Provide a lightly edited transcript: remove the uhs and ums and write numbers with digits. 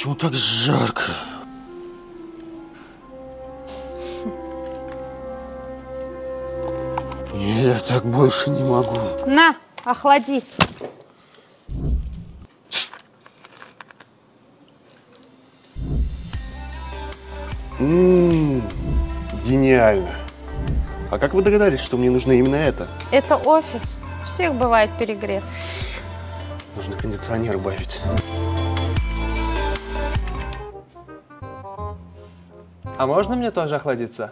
Почему так жарко? Я так больше не могу. На, охладись. Гениально. А как вы догадались, что мне нужно именно это? Это офис. Всех бывает перегрев. Нужно кондиционер убавить. А можно мне тоже охладиться?